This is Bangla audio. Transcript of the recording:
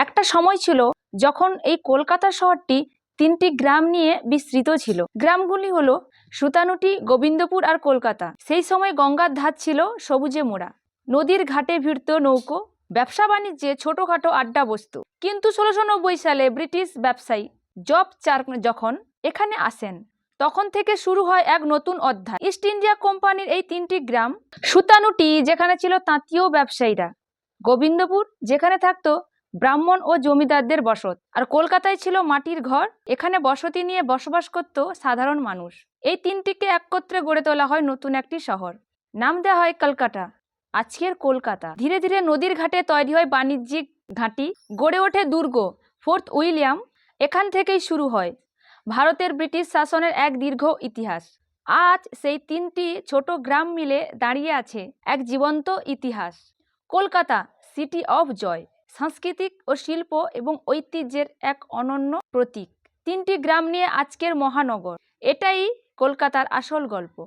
একটা সময় ছিল যখন এই কলকাতা শহরটি তিনটি গ্রাম নিয়ে বিস্তৃত ছিল। গ্রামগুলি হলো সুতানুটি, গোবিন্দপুর আর কলকাতা। সেই সময় গঙ্গার ধার ছিল সবুজে মোড়া, নদীর ঘাটে ভিড়ত নৌকো, ব্যবসা বাণিজ্যে ছোটখাটো আড্ডা বসত। কিন্তু 1690 সালে ব্রিটিশ ব্যবসায়ী জব চার্ক যখন এখানে আসেন, তখন থেকে শুরু হয় এক নতুন অধ্যায়। ইস্ট ইন্ডিয়া কোম্পানির এই তিনটি গ্রাম, সুতানুটি যেখানে ছিল তাঁতীয় ব্যবসায়ীরা, গোবিন্দপুর যেখানে থাকতো ব্রাহ্মণ ও জমিদারদের বসত, আর কলকাতায় ছিল মাটির ঘর, এখানে বসতি নিয়ে বসবাস করত সাধারণ মানুষ। এই তিনটিকে একত্রে গড়ে তোলা হয় নতুন একটি শহর, নাম দেওয়া হয় কলকাতা, আজকের কলকাতা। ধীরে ধীরে নদীর ঘাটে তৈরি হয় বাণিজ্যিক ঘাঁটি, গড়ে ওঠে দুর্গ ফোর্ট উইলিয়াম। এখান থেকেই শুরু হয় ভারতের ব্রিটিশ শাসনের এক দীর্ঘ ইতিহাস। আজ সেই তিনটি ছোট গ্রাম মিলে দাঁড়িয়ে আছে এক জীবন্ত ইতিহাস। কলকাতা, সিটি অফ জয়, সাংস্কৃতিক ও শিল্প এবং ঐতিহ্যের এক অনন্য প্রতীক। তিনটি গ্রাম নিয়ে আজকের মহানগর, এটাই কলকাতার আসল গল্প।